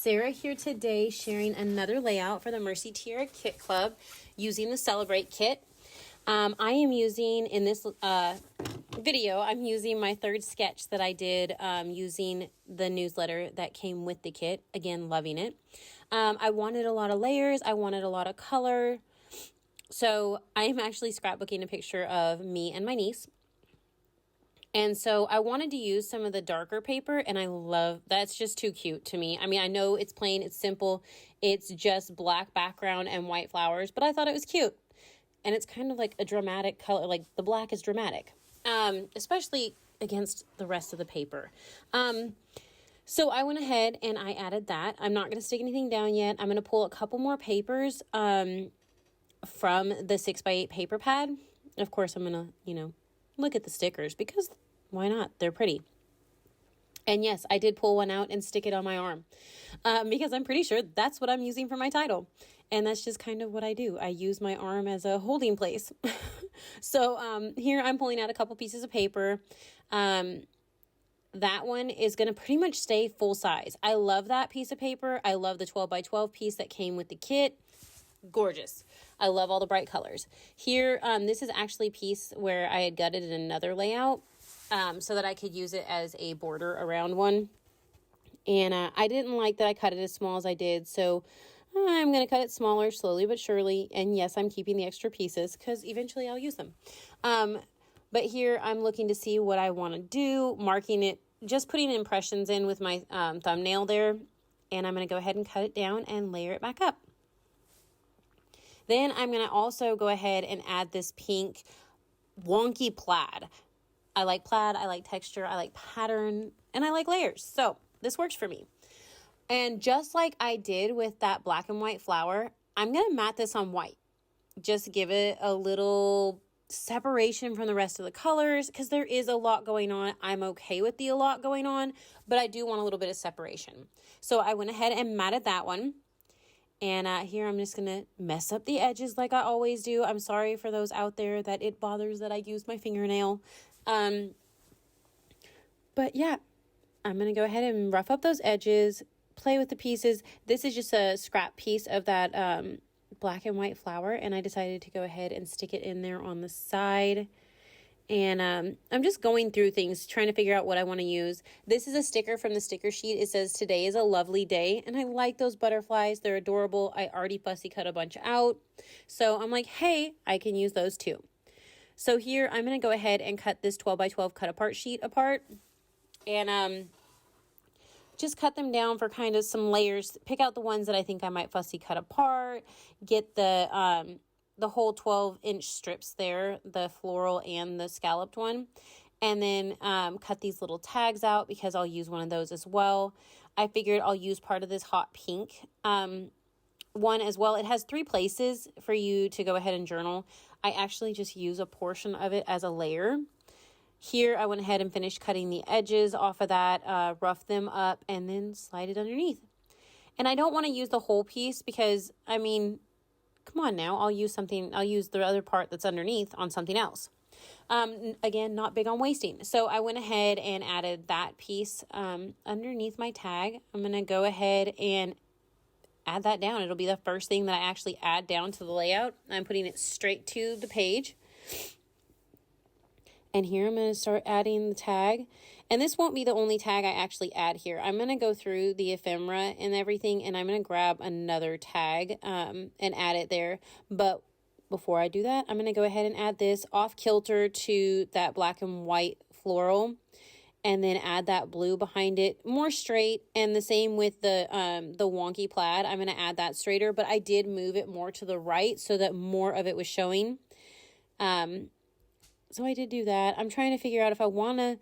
Sarah here today sharing another layout for the Mercy Tiara Kit Club using the Celebrate Kit. I am using, in this video, I'm using my third sketch that I did using the newsletter that came with the kit. Again, loving it. I wanted a lot of layers. I wanted a lot of color. So I am actually scrapbooking a picture of me and my niece. And so I wanted to use some of the darker paper, and I love, that's just too cute to me. I mean, I know it's plain, it's simple, it's just black background and white flowers, but I thought it was cute. And it's kind of like a dramatic color, like the black is dramatic, especially against the rest of the paper. So I went ahead and I added that. I'm not going to stick anything down yet. I'm going to pull a couple more papers from the 6x8 paper pad. Of course, I'm going to, look at the stickers because why not? They're pretty. And yes, I did pull one out and stick it on my arm because I'm pretty sure that's what I'm using for my title. And that's just kind of what I do. I use my arm as a holding place. So here I'm pulling out a couple pieces of paper. That one is going to pretty much stay full size. I love that piece of paper. I love the 12x12 piece that came with the kit. Gorgeous. I love all the bright colors. Here, this is actually a piece where I had gutted in another layout so that I could use it as a border around one. And I didn't like that I cut it as small as I did, so I'm going to cut it smaller slowly but surely. And yes, I'm keeping the extra pieces because eventually I'll use them. But here I'm looking to see what I want to do, marking it, just putting impressions in with my thumbnail there. And I'm going to go ahead and cut it down and layer it back up. Then I'm going to also go ahead and add this pink wonky plaid. I like plaid, I like texture, I like pattern, and I like layers. So this works for me. And just like I did with that black and white flower, I'm going to mat this on white. Just give it a little separation from the rest of the colors because there is a lot going on. I'm okay with the a lot going on, but I do want a little bit of separation. So I went ahead and matted that one. And here I'm just going to mess up the edges like I always do. I'm sorry for those out there that it bothers that I use my fingernail. But yeah, I'm going to go ahead and rough up those edges, play with the pieces. This is just a scrap piece of that black and white flower. And I decided to go ahead and stick it in there on the side. And I'm just going through things, trying to figure out what I want to use. This is a sticker from the sticker sheet. It says, "Today is a lovely day." And I like those butterflies. They're adorable. I already fussy cut a bunch out. So I'm like, hey, I can use those too. So here I'm going to go ahead and cut this 12x12 cut apart sheet apart. And just cut them down for kind of some layers. Pick out the ones that I think I might fussy cut apart. Get the whole 12-inch strips there, the floral and the scalloped one. And then cut these little tags out because I'll use one of those as well. I figured I'll use part of this hot pink one as well. It has 3 places for you to go ahead and journal. I actually just use a portion of it as a layer. Here I went ahead and finished cutting the edges off of that, rough them up, and then slide it underneath. And I don't want to use the whole piece because, come on now, I'll use the other part that's underneath on something else. Again, not big on wasting. So I went ahead and added that piece underneath my tag. I'm going to go ahead and add that down. It'll be the first thing that I actually add down to the layout. I'm putting it straight to the page. And here I'm going to start adding the tag. And this won't be the only tag I actually add here. I'm going to go through the ephemera and everything, and I'm going to grab another tag and add it there. But before I do that, I'm going to go ahead and add this off kilter to that black and white floral, and then add that blue behind it more straight. And the same with the wonky plaid. I'm going to add that straighter, but I did move it more to the right so that more of it was showing. So I did do that. I'm trying to figure out if I want to,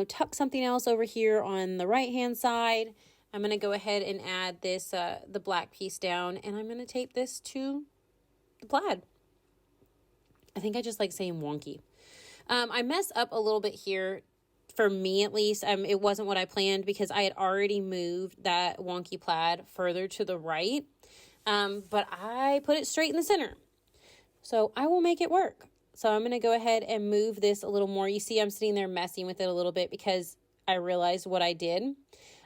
tuck something else over here on the right-hand side. I'm going to go ahead and add this, the black piece down, and I'm going to tape this to the plaid. I think I just like saying wonky. I messed up a little bit here, for me at least. It wasn't what I planned because I had already moved that wonky plaid further to the right, but I put it straight in the center. So I will make it work. So I'm going to go ahead and move this a little more. You see I'm sitting there messing with it a little bit because I realized what I did.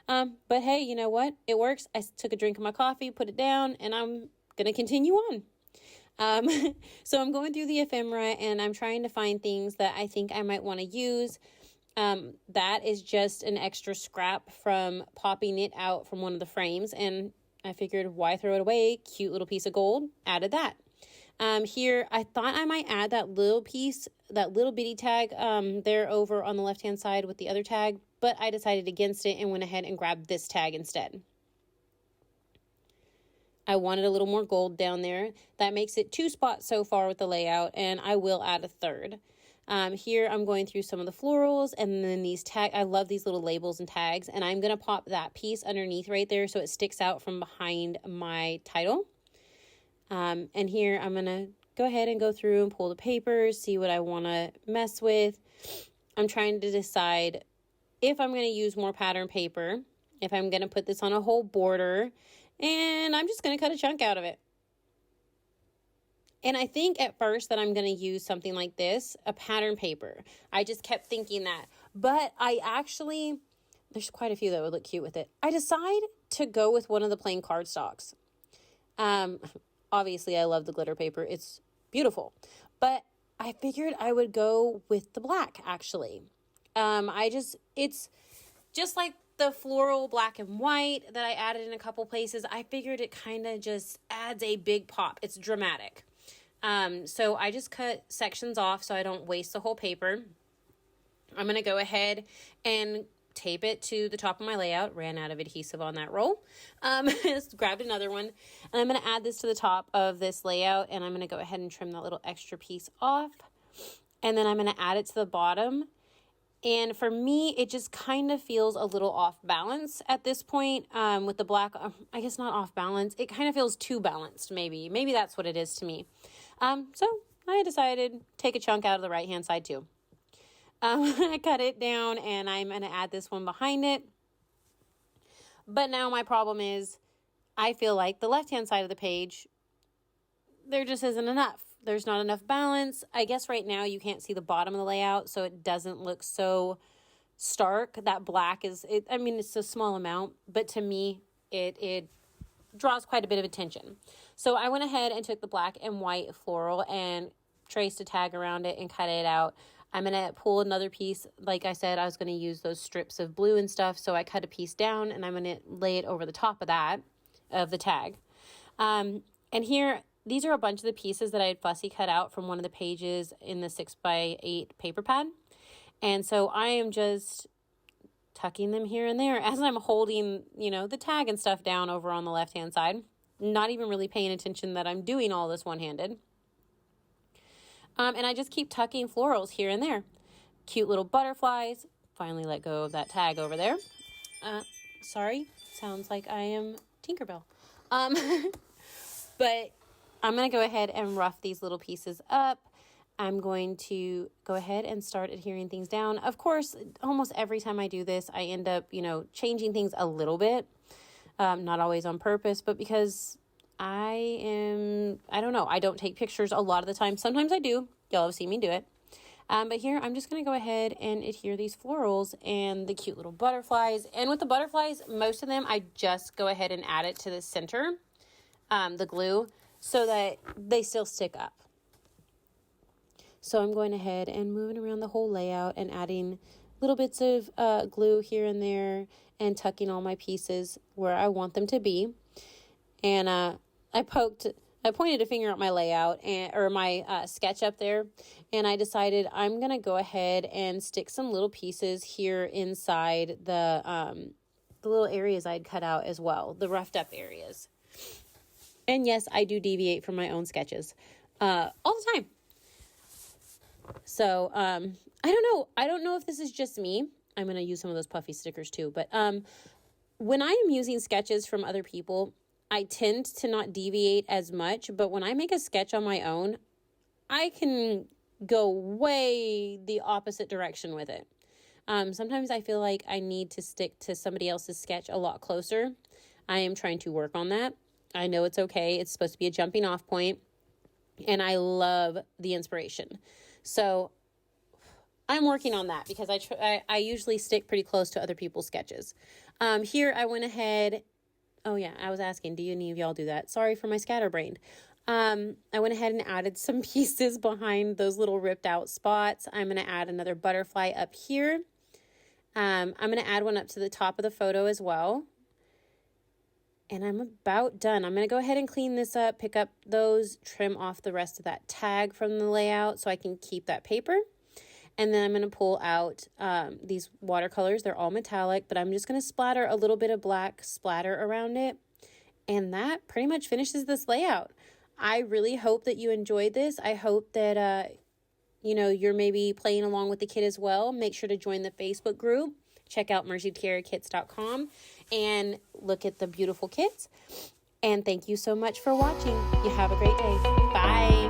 But hey, you know what? It works. I took a drink of my coffee, put it down, and I'm going to continue on. So I'm going through the ephemera and I'm trying to find things that I think I might want to use. That is just an extra scrap from popping it out from one of the frames. And I figured, why throw it away? Cute little piece of gold. Added that. Here, I thought I might add that little piece, that little bitty tag there over on the left-hand side with the other tag. But I decided against it and went ahead and grabbed this tag instead. I wanted a little more gold down there. That makes it 2 spots so far with the layout, and I will add a third. Here I'm going through some of the florals and then these tag. I love these little labels and tags, and I'm going to pop that piece underneath right there so it sticks out from behind my title. And here I'm going to go ahead and go through and pull the papers, see what I want to mess with. I'm trying to decide if I'm going to use more pattern paper, if I'm going to put this on a whole border, and I'm just going to cut a chunk out of it. And I think at first that I'm going to use something like this, a pattern paper. I just kept thinking that. But there's quite a few that would look cute with it. I decide to go with one of the plain cardstocks. Obviously, I love the glitter paper. It's beautiful. But I figured I would go with the black, actually. It's just like the floral black and white that I added in a couple places. I figured it kind of just adds a big pop. It's dramatic. So I just cut sections off so I don't waste the whole paper. I'm going to go ahead and tape it to the top of my layout. Ran out of adhesive on that roll. Just grabbed another one. And I'm going to add this to the top of this layout. And I'm going to go ahead and trim that little extra piece off. And then I'm going to add it to the bottom. And for me, it just kind of feels a little off balance at this point with the black. I guess not off balance. It kind of feels too balanced, maybe. Maybe that's what it is to me. So I decided take a chunk out of the right-hand side too. I cut it down and I'm going to add this one behind it. But now my problem is I feel like the left-hand side of the page, there just isn't enough. There's not enough balance. I guess right now you can't see the bottom of the layout, so it doesn't look so stark. That black it's a small amount, but to me, it draws quite a bit of attention. So I went ahead and took the black and white floral and traced a tag around it and cut it out. I'm going to pull another piece. Like I said, I was going to use those strips of blue and stuff, so I cut a piece down and I'm going to lay it over the top of that, of the tag. And here, these are a bunch of the pieces that I had fussy cut out from one of the pages in the 6x8 paper pad. And so I am just tucking them here and there as I'm holding, the tag and stuff down over on the left-hand side. Not even really paying attention that I'm doing all this one-handed. And I just keep tucking florals here and there. Cute little butterflies. Finally let go of that tag over there. Sorry, sounds like I am Tinkerbell. But I'm going to go ahead and rough these little pieces up. I'm going to go ahead and start adhering things down. Of course, almost every time I do this, I end up, changing things a little bit. Not always on purpose, but because I don't know, I don't take pictures a lot of the time. Sometimes I do. Y'all have seen me do it. But here, I'm just going to go ahead and adhere these florals and the cute little butterflies. And with the butterflies, most of them, I just go ahead and add it to the center, the glue, so that they still stick up. So I'm going ahead and moving around the whole layout and adding little bits of glue here and there and tucking all my pieces where I want them to be. And I pointed a finger at my layout or my sketch up there, and I decided I'm going to go ahead and stick some little pieces here inside the little areas I'd cut out as well, the roughed up areas. And yes, I do deviate from my own sketches all the time. So I don't know if this is just me. I'm going to use some of those puffy stickers too. But when I am using sketches from other people, I tend to not deviate as much. But when I make a sketch on my own, I can go way the opposite direction with it. Sometimes I feel like I need to stick to somebody else's sketch a lot closer. I am trying to work on that. I know it's okay. It's supposed to be a jumping off point. And I love the inspiration. So I'm working on that because I usually stick pretty close to other people's sketches. Here I went ahead. Oh yeah, I was asking, do any of y'all do that? Sorry for my scatterbrained. I went ahead and added some pieces behind those little ripped out spots. I'm going to add another butterfly up here. I'm going to add one up to the top of the photo as well. And I'm about done. I'm going to go ahead and clean this up, pick up those, trim off the rest of that tag from the layout so I can keep that paper. And then I'm going to pull out these watercolors. They're all metallic, but I'm just going to splatter a little bit of black splatter around it. And that pretty much finishes this layout. I really hope that you enjoyed this. I hope that, you're maybe playing along with the kit as well. Make sure to join the Facebook group. Check out mercytiarakits.com and look at the beautiful kits. And thank you so much for watching. You have a great day. Bye.